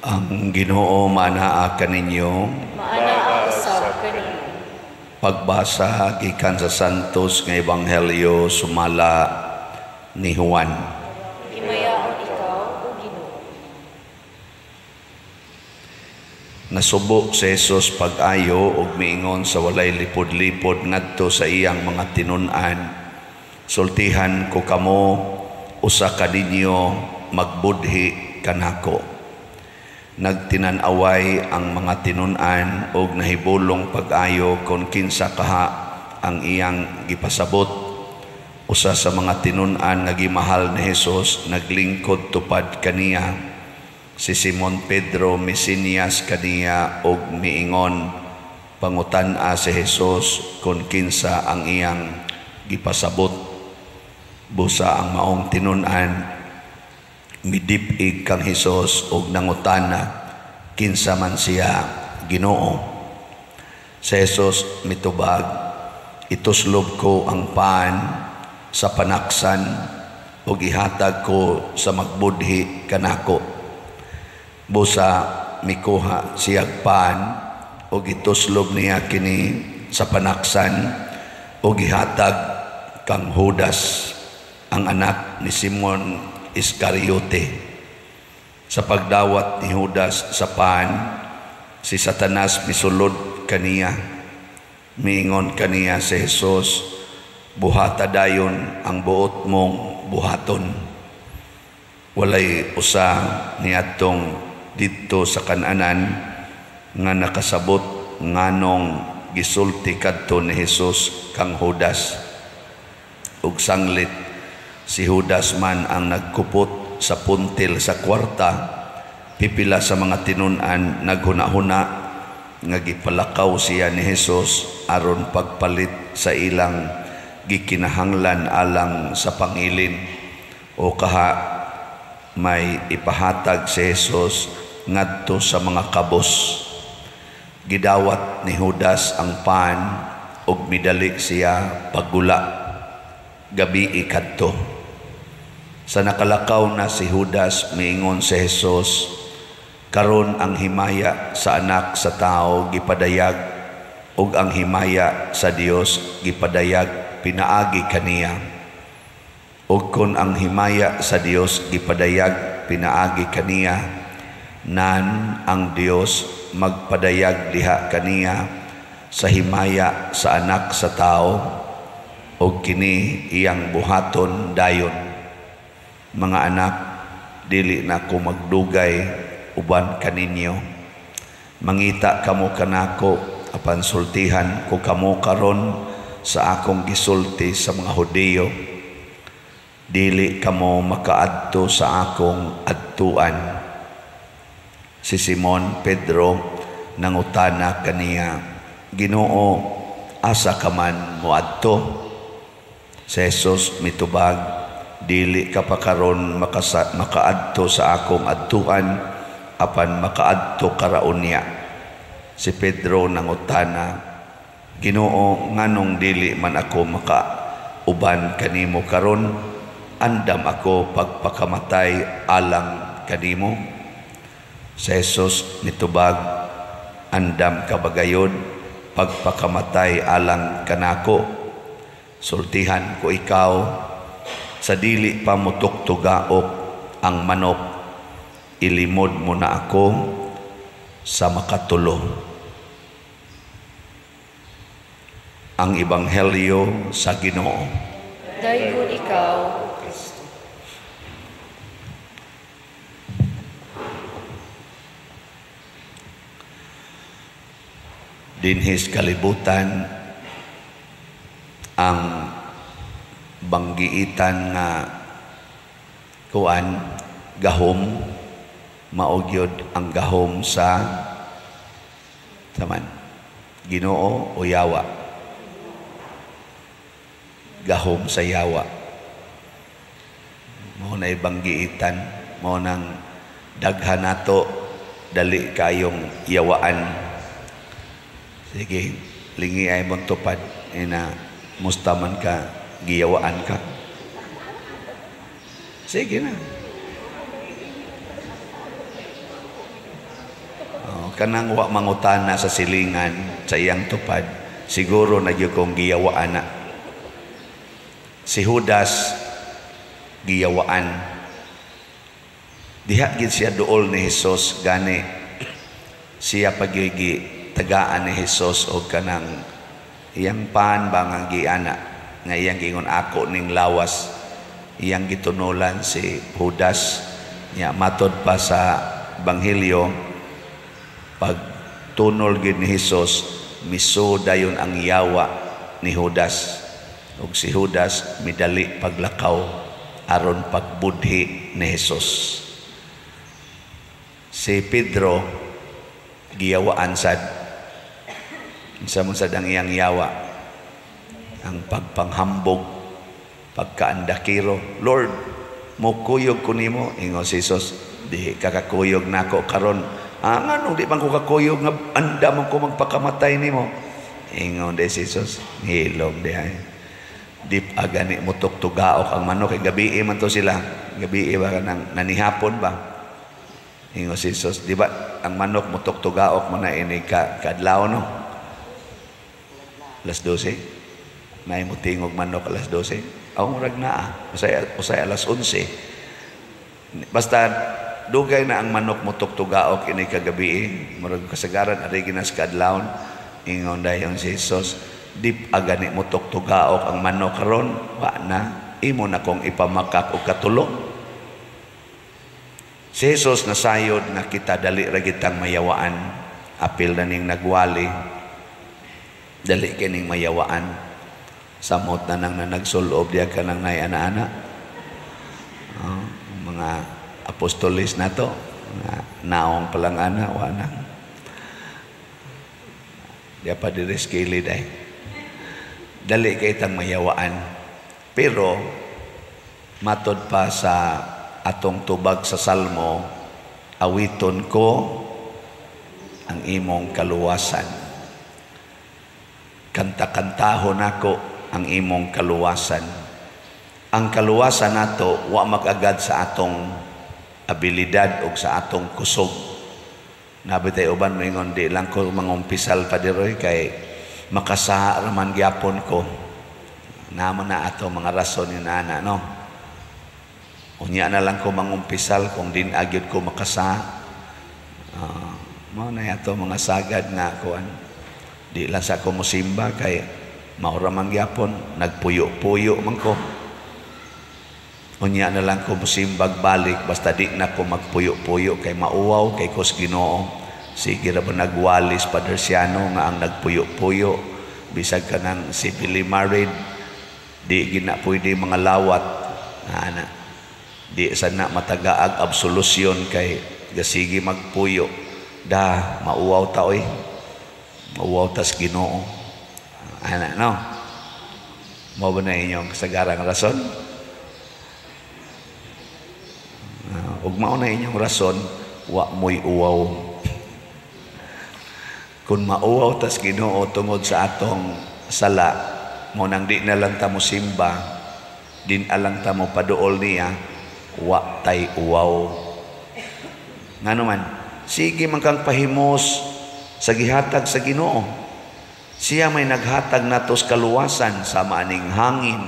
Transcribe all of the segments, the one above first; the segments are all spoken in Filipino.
Ang Ginoo manaa kaninyo. Maana usab kaninyo. Pagbasa gikan sa Santos nga Ebanghelyo sumala ni Juan. Himayaon ikaw, O Ginoo. Nasubo si Jesus pag-ayo ug miingon sa walay lipod-lipod ngadto sa iyang mga tinun-an. Sultihan ko kamo, usa ka ninyo magbudhi kanako. Nagtinan-away ang mga tinun-an ug nahibulong pag-ayo kon kinsa kaha ang iyang gipasabot. Usa sa mga tinun-an nga gimahal ni Jesus naglingkod tupad kaniya. Si Simon Pedro misinias kaniya ug miingon, pangutan-a si Jesus kon kinsa ang iyang gipasabot. Busa ang maong tinun-an midip-ig kang Hesus og nangutana kinsa man siya Ginoo. Si Jesus mitubag, ituslob ko ang paan sa panaksan ug ihatag ko sa magbudhi kanako. Busa mikuha siyag paan ug ituslob niya kini sa panaksan ug ihatag kang Judas, ang anak ni Simon Iscariote. Sa pagdawat ni Judas sa paan, si Satanas misulod kaniya. Miingon kaniya si Jesus, buhata dayon ang buot mong buhaton. Walay usa niadtong didto sa kananan nga nakasabot nganong gisulti kadto ni Jesus kang Judas. Ug sanglit si Judas man ang nagkupot sa puntil sa kwarta. Pipila sa mga tinun-an naghuna-huna nga gipalakaw siya ni Jesus aron pagpalit sa ilang gikinahanglan alang sa pangilin, o kaha may ipahatag si Jesus ngadto sa mga kabos. Gidawat ni Judas ang paan ug midali siya paggula. Gabi kadto. Sa nakalakaw na si Judas, miingon si Jesus, karon ang himaya sa anak sa tao gipadayag ug ang himaya sa Dios gipadayag pinaagi kaniya. Ug kon ang himaya sa Dios gipadayag pinaagi kaniya, nan ang Dios magpadayag diha kaniya sa himaya sa anak sa tao ug kini iyang buhaton dayon. Mga anak, dili na ko magdugay uban kaninyo. Mangita kamo kanako apan sultihan ko kamo karon sa akong gisulti sa mga Hudiyo. Dili kamo makaadto sa akong adtuan. Si Simon Pedro nangutana kaniya, Ginoo, asa ka man moadto? Si Jesus mitubag, dili ka pa karon makaadto sa akong adtuan apan makaadto karaon niya. Si Pedro nangutana, Ginoo, nganong dili man ako makauban kanimo karon? Andam ako pagpakamatay alang kanimo. Si Jesus nitubag, andam ka bagayon pagpakamatay alang kanako. Sultihan ko ikaw, sa dili pa mo tuktugaok ang manok, ilimod mo na ako sa makatulo. Ang Ebanghelyo sa Ginoo. Dayon ikaw, O Kristo. Dinhis kalibutan ang banggiitan nga kuan gahom, maugyod ang gahom sa taman Ginoo o yawa. Gahom sa yawa mo na banggiitan, mo nang daghan nato dali kayong yawaan. Sige, lingi ay mong tupad ina mustaman ka, giyawaan ka. Sige na. kanang wa mangutana sa silingan sa iyang tupad, siguro na gyud kong giyawaan na. Si Judas giyawaan. Diha gid siya duol ni Hesus, gani siya pagyigi tagaan ni Hesus og kanang iyang pan bangang giana nga iyang gingon ako ning lawas, iyang gitunulan si Judas. Nya matod pa sa Ebanghelyo, pag tunol gid ni Hesus, misuda yun ang yawa ni Judas, ug si Judas midali paglakaw aron pagbudhi ni Hesus. Si Pedro giyawaan sad, unsa man sad ang iyang yawa, ang pagpanghambog, pagkaandakiro. Lord, mukuyog ko nimo, ingon si Jesus, di kakakuyog nako karon. Ngano di man ko kakuyog nga andam ko magpakamatay nimo, ingon de si Jesus. Hilom di ay dip agani mo tuktugaok ang manok, kay gabi man to sila, gabi ba nang nanihapon ba, ingon si Jesus. Di ba ang manok mo tuktugaok mo na ini kadlaw no, alas 12 na mo tingog manok alas 12. Ang murag na usay alas 11. Basta dugay na ang manok mo tuktugaok ini kagabi, murag kasagaran ari ginas kadlawon, ingon dayon si Jesus, dip agani mo tuktugaok ang manok karon, wa na imo na kong ipamakak og katulong. Si Jesus nasayod nga kita dali ra kitang mayawaan, apil na ning nagwali, dali kining mayawaan. Samot na nang nagsulob diya ka nang nay ana-ana. Mga apostolis na to, naong palang ana, wana. Diya pa diriskili day. Dali kay tang mayawaan. Pero, matod pa sa atong tubag sa Salmo, awiton ko ang imong kaluwasan. Kanta-kantahon ako ang imong kaluwasan. Ang kaluwasan nato wa mag-agad sa atong abilidad o sa atong kusog. Nabitay uban mo ingon, di lang ko mangumpisal pa diroy kay makasaha raman gyapon ko. Naman na ato mga rason ni nana, no? Unya na lang ko mangumpisal kung din agyod ko makasaha. Mao na ato mga sagad nga kuan. Di lang sa ko mosimba kay maura man gyapon, nagpuyo-puyo man ko. Unya na lang ko musimbag balik, basta di na ko magpuyo-puyo kay mauwaw, kay kos Ginoo. Sige ra ba nagwalis Padersiano nga ang nagpuyo-puyo, bisag ka ng civilly married, di gina pwede mga lawat. Ana, di sana matagaag absolusyon kay gasigi magpuyo. Da, mauwaw ta oy. Mauwaw tas Ginoo. Ana, no? Mo ba na inyong kasagarang rason? Ug mao na inyong rason, wa mo'y uwaw. Kung mauwaw tas Ginoo tungod sa atong sala, mo nang di na lang ta mo simba, din alang ta mo paduol niya, wa tay uwaw. Ngano man, sige man kang pahimos sa gihatag sa Ginoo. Siya may naghatag natos kaluwasan sa maaning hangin,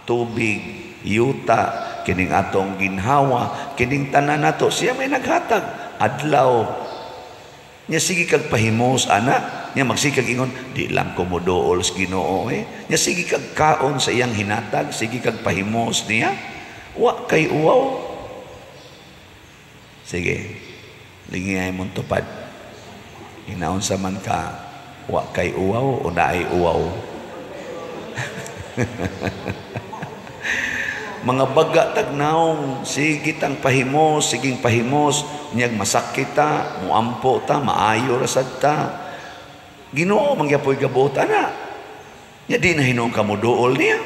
tubig, yuta, kining atong ginhawa, kining tanan nato. Siya may naghatag adlaw. Nya sige kag pahimos ana, nya magsikag ingon, di lang ko moduol sa Ginoo Nya sige kag kaon sa iyang hinatag, sige kag pahimos niya. Wa kay uwaw. Sige. Lingay mong tupad. Hinaon sa man ka, wa kay uwaw o naay uwaw. Mga baga tagnaong, sige tang pahimos, siging pahimos, niyag masakit ta, muampo ta, maayo rasad ta. Ginoo mangyapoy gabutan na. Nya di na hinong kamuduol niya.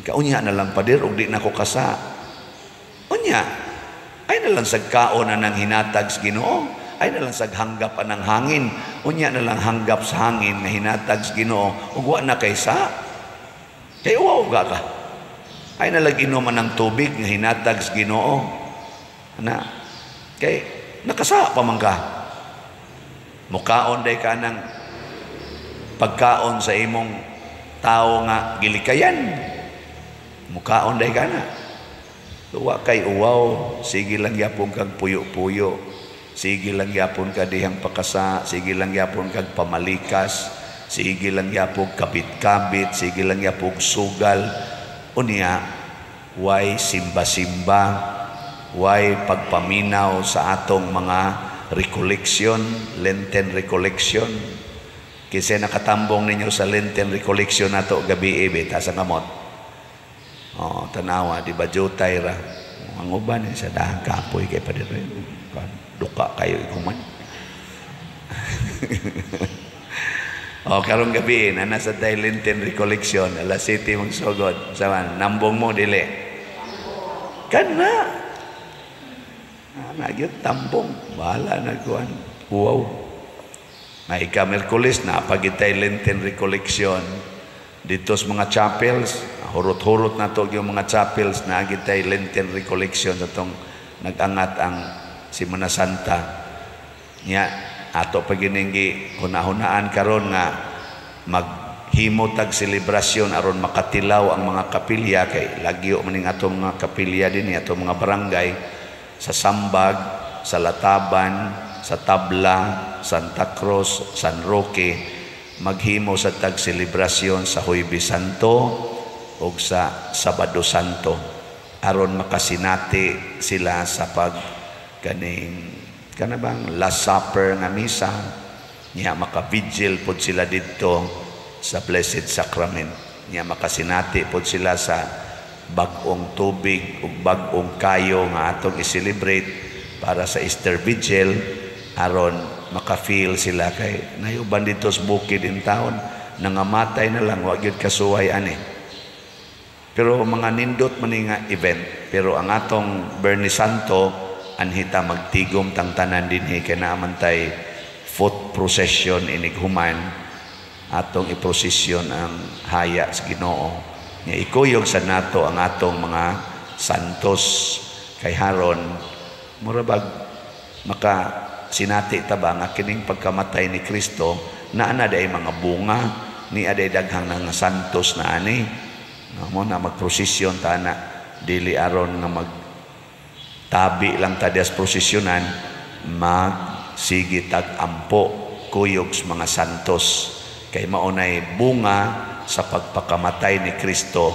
Kaunya na lang padir, ug di na ko kasa. Unya, ay na lang sagkaon na ng hinatag sa Ginoo. Ay na lang saghanggap ng hangin. Unya na lang hanggap sa hangin na hinatag sa Ginoo. Ug wa na kaysa. Kay uwaw ka. Ay na lang inuman ng tubig na hinatag sa Ginoo. Ana. Kay nakasa pa man ka. Mukaon day ka ng pagkaon sa imong tao nga gilikayan. Mukaon day ka na. Luwa kay uwaw, sige lang yapon kag puyo-puyo. Sige lang yapon ka dihang pakasa, sige lang yapon kag pamalikas, sige lang yapon kabit-kabit, sige lang yapon sugal. Unya, why simba-simba, why pagpaminaw sa atong mga recollection, Lenten recollection. Kasi nakatambong ninyo sa Lenten recollection nato gabi beta sa kamot. Tanawa, di ba jutay ra. Ang uban sa dahang kapoy kay pa dito. Duka kayo ikuman. Karong gabi na nasa Lenten recollection, alas 7 magsugod. Saman, nambong mo dili. Kana. Nagyot tambong. Bahala na kuan. Wow. May ika-Merkulis na pagitay Lenten recollection dito sa mga chapels. Hurot-hurot na to yung mga chapels na agitay Lenten recollection sa itong nag-angat ang Semana Santa. Nya, ato pagininggi hunahunaan karon nga maghimotag selebrasyon aron makatilaw ang mga kapilya kay lagyo maning atong mga kapilya din atong mga barangay sa Sambag, sa Lataban, sa Tabla, Santa Cruz, San Roque, maghimo sa tag selebrasyon sa Huwebes Santo o sa Sabado Santo aron makasinati sila sa pag kaning kanabang Last Supper nga misa niya makavigil pod sila dito sa Blessed Sacrament niya makasinati pod sila sa bag-ong tubig ug bag-ong kayo nga atong i-celebrate para sa Easter Vigil aron maka-feel sila kay nayuban dito sa bukid in town nangamatay na lang wa gyud kasuway ani. Pero mga nindot man nga event. Pero ang atong Bernie Santo, anhita magtigom tang tanan dinhi kay naamantay foot procession inighuman atong iprosesyon ang haya sa Ginoo. Nga ikuyog sa nato ang atong mga santos kay haron murabag maka sinati ta ba nga kining pagkamatay ni Kristo na ana day mga bunga ni aday daghang nga santos na ani. Mo na magprosesyon ta na dili aron nga magtabi lang ta dias prosesyonan magsigi tag ampo kuyog sa mga santos kay maunay bunga sa pagpakamatay ni Kristo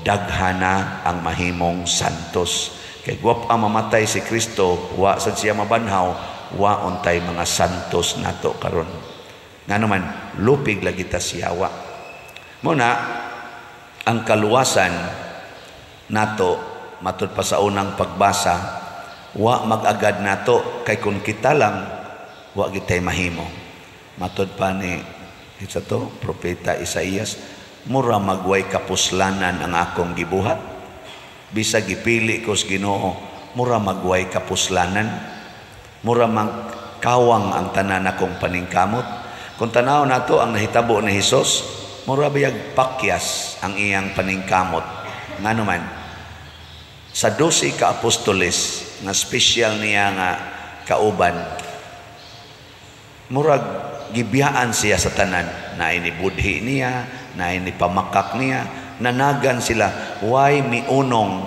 daghana ang mahimong santos kay guwap ang mamatay si Kristo wa sad siya mabanhaw wa untay mga santos nato karon nganuman lupig lagi ta siyawa mo na ang kaluwasan nato matud pa sa unang pagbasa wa mag-agad nato kay kung kita lang wa gitay mahimo matud pa ni isa to propeta Isaías mura magway kapuslanan ang akong gibuhat bisag gipili ko sa Ginoo mura magway kapuslanan mura magkawang ang tanan akong paningkamot kung tanaw nato ang nahitabo ni Hesus mura biyag pakyas ang iyang paningkamot nganuman sa 12 ka apostoles nga special niya nga kauban murag gibiyaan siya sa tanan na ini budhi niya na ini pamakak niya nanagan sila why miunong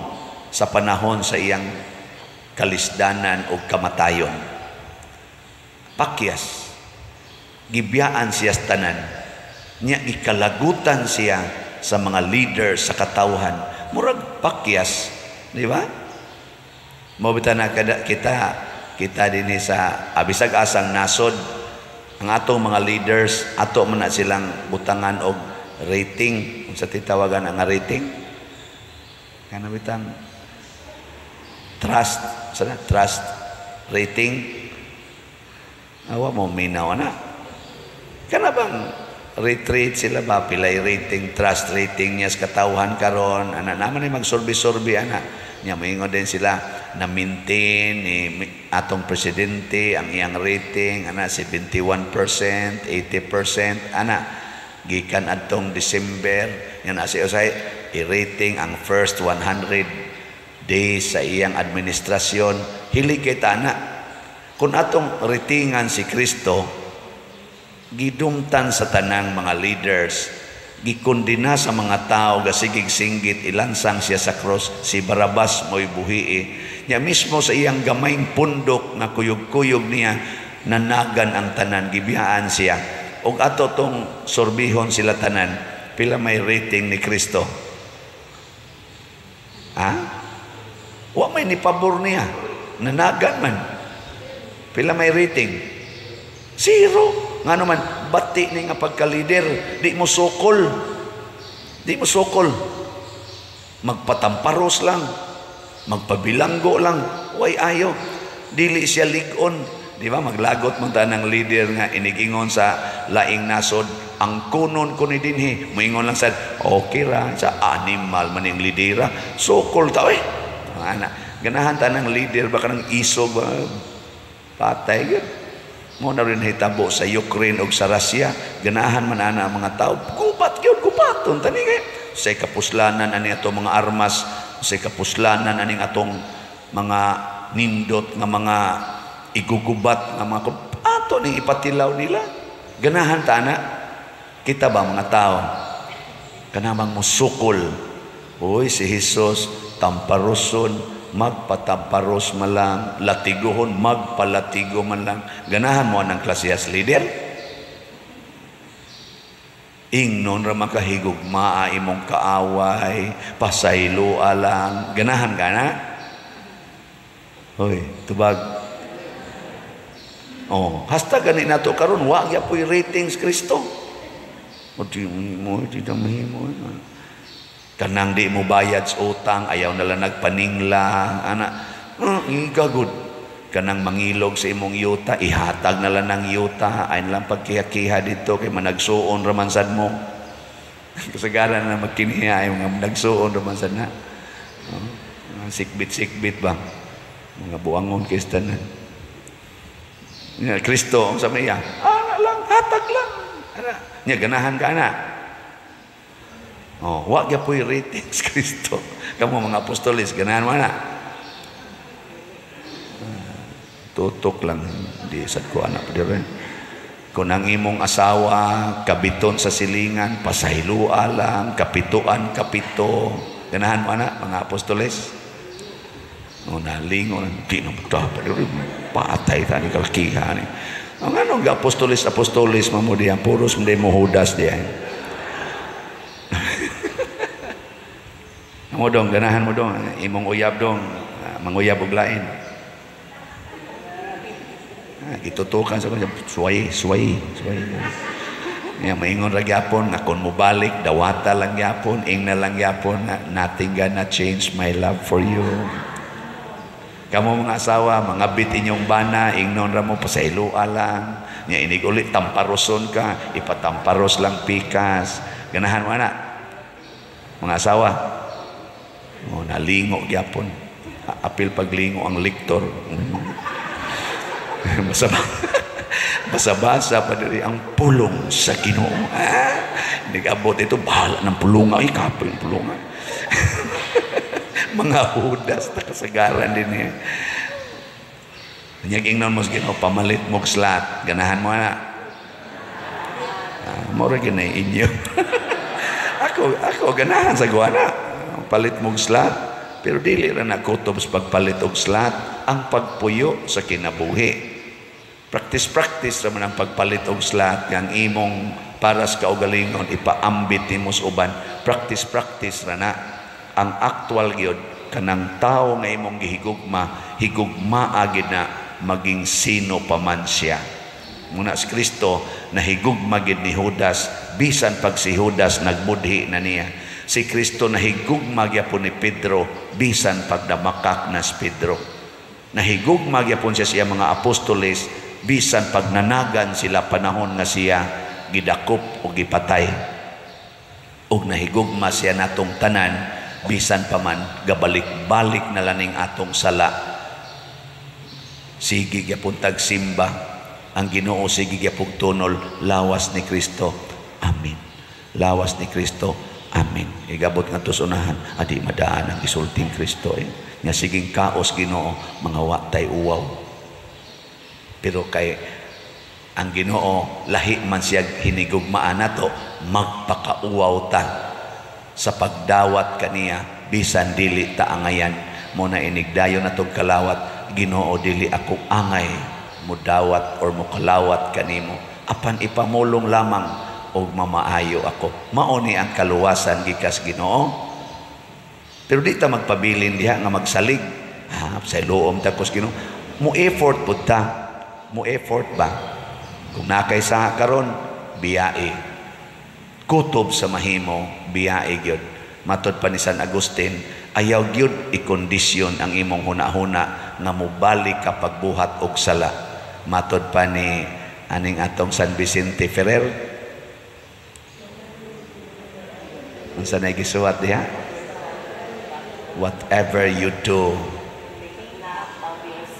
sa panahon sa iyang kalisdanan o kamatayon pakyas gibiyaan siya sa tanan niya ikalagutan siya sa mga leader sa katawhan murag pakyas di ba mo bitaw na kita dinhi sa abisag asang nasod ang atong mga leaders ato man na silang butangan og rating unsa titawagan ang rating kana bitang trust rating awa mo minaw na kana bang retreat sila ba pilay rating trust rating niya sa katawhan karon ana naman ni magsorbi-sorbi ana nya moingon din sila na maintain ni atong presidente ang iyang rating ana 71%, 80% ana gikan adtong December yan asi usay i-rating ang first 100 days sa iyang administrasyon hili kita na Kung atong ritingan si Kristo, gidumtan sa tanang mga leaders, gikundina sa mga tao, gasigig singgit, ilansang siya sa cross, si Barabas mo'y buhii. Niya mismo sa iyang gamayng pundok na kuyog-kuyog niya, nanagan ang tanan, gibiyaan siya. Og ato tong sorbihon sila tanan, pila may rating ni Kristo? Ha? Wa may nipabor niya, nanagan man. Pila may rating? 0. Nga naman, bati ni nga pagka-leader, di mo sukol. Di mo sukol. Magpatamparos lang, magpabilanggo lang, way ayo. Dili siya ligon. Di ba, maglagot mo ng leader nga inigingon sa laing nasod, ang kunon ko ni dinhi, moingon lang sa, okay ra, sa animal maning lidera, sukol tao eh. Ganahan ta ng leader, baka ng isog, patay yun. Mo na rin hitabo sa Ukraine o sa Russia, ganahan man ana ang mga tao, gubat yun, gubaton, tani kayo. Sa kapuslanan ani atong mga armas, sa kapuslanan aning atong mga nindot nga mga igugubat nga mga ato ning ipatilaw nila. Ganahan ta na kita ba mga tao kanamang musukol. Uy, si Jesus tamparoson, magpatamparos man lang, latiguhon, magpalatigo man lang. Ganahan mo ng klasiyas leader? Ingnon ra makahigugmaa imong kaaway, pasayloa lang. Ganahan ka na? Hoy, tubag. Oh, hasta gani nato karon wa gyud poy ratings Kristo. O di mo kanang di mo bayad sa utang, ayaw na lang nagpaningla, anak, igagod. Kanang mangilog sa imong yuta, ihatag na lang ng yuta, ay lang pagkiha-kiha dito, kay managsuon ramansad mo. Kasagaran na magkiniha, ay mga nagsuon ramansad na. Sikbit-sikbit ba? Mga buangon kistanan. Kristo, ang samaya, lang, hatag lang. Nya, ganahan ka na. Oh, wag ya po'y ratings Kristo. Kamu mga apostolis, ganahan mo na. Tutok lang, di sad ko anak pa rin. Kung ang imong asawa, kabiton sa silingan, pasaylua lang, kapituan, kapito. Ganahan mo na, mga apostolis. No, nalingon, di na pa rin, patay ta ni kalkiha ni. Ang anong apostolis, mamudiyan, puros hindi mo hudas diyan. Mo dong, ganahan mo dong, imong uyab dong, manguyab og lain. Itutukan sa kanya, suway. Nga maingon ra gyapon, akon mo balik, dawata lang gyapon, ingna lang gyapon, nothing gonna change my love for you. Kamo mga asawa, mga bit inyong bana, ingnon ra mo pasaylua lang. Nga inig ulit, tamparoson ka, ipatamparos lang pikas. Ganahan mo na, mga asawa. Oh, nalingo gyapon. Apil paglingo ang liktor. Basa-basa pa diri ang pulong sa Ginoo. Nag-abot ito, bahala ng pulunga. Ay, kapo yung pulunga. Mga hudas na kasagaran din niya. Nyaging nun mo sa Ginoo, pamalit mo slat. Ganahan mo na. Mora ginay inyo. Ako ganahan sa guwana. Palit mong slat, pero dili ra nakutob sa pagpalit og slat ang pagpuyo sa kinabuhi. Practice ra man ang pagpalit og slat yang imong para sa kaugalingon ipaambit nimo sa uban. Practice ra na ang actual gyud kanang tawo nga imong higugma agid na maging sino pa man siya. Muna si Kristo nahigugma gid ni Judas, bisan pag si Judas nagbudhi na niya. Si Kristo nahigugma gyapon ni Pedro, bisan pagdamakak na si Pedro. Nahigugma gyapon siya mga apostoles, bisan pagnanagan sila panahon nga siya gidakop o gipatay. Ug nahigugma siya natong tanan, bisan pa man gabalik-balik na laning atong sala. Sige gyapon tagsimba ang Ginoo, sige gyapon tunol, lawas ni Kristo. Amen. Lawas ni Kristo. Amen. Igabot nga to sunahan, adi madaan ang isulting Kristo. Nga siging kaos Ginoo, mga watay uwaw. Pero kay ang Ginoo lahi man siya hinigugmaan nato, magpakauwaw ta sa pagdawat kaniya bisan dili ta angayan. Mo na inigdayon natong kalawat, Ginoo dili ako angay mo dawat or mo kalawat kanimo, apan ipamulong lamang og mamaayo ako. Mao ni ang kaluwasan gikas Ginoo. Pero di ta magpabilin diha nga magsalig sa luom ta kus Ginoo. Mo effort pud ta, mo effort ba? Kung nakay sa karon, biyai. Kutob sa mahimo, biyai gyud. Matod pa ni San Agustin, ayaw gyud ikondisyon ang imong hunahuna nga mobalik ka pagbuhat og sala. Matod pa ni aning atong San Vicente Ferrer. Unsa nay gisuwat diha? Whatever you do,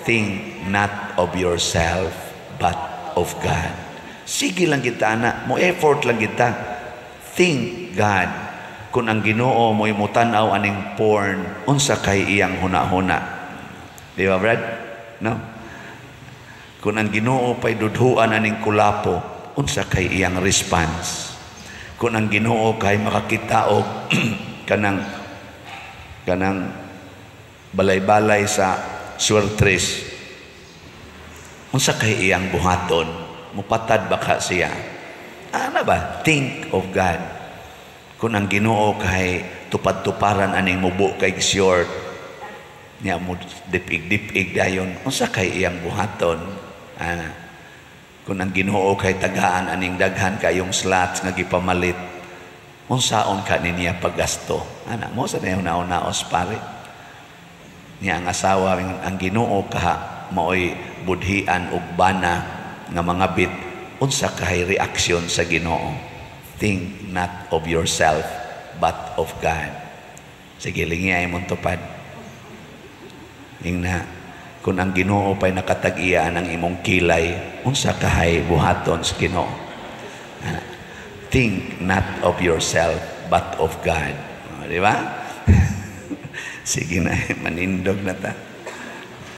think not of yourself but of God. Sige lang kita ana, mo effort lang kita. Think God. Kung ang Ginoo mo imutanaw aning porn, unsa kay iyang hunahuna? Di ba, Brad? No? Kung ang Ginoo pay dudhuan aning kulapo, unsa kay iyang response? Kung ang Ginoo kay makakita og kanang balay-balay sa suertres, unsa kay iyang buhaton? Mupatad baka siya? Ano ba? Think of God. Kung ang Ginoo kay tupad-tuparan aning mubo kay short, niya mo dipig-dipig dayon, unsa kay iyang buhaton? Kung ang Ginoo kay tagaan aning daghan kayong slots nga gipamalit, unsaon ka niya paggasto? Mo sa nauna-unaos pare. Niya ang asawa ang Ginoo kaha maoy budhian ug bana nga mga bit, unsa kay reaksyon sa Ginoo? Think not of yourself but of God. Sige lingay mong tupad. Ingna, kung ang Ginoo pay nakatag-iya ang imong kilay, unsa kay buhaton sa Ginoo? Think not of yourself but of God. Di ba? Sige na, manindog na ta.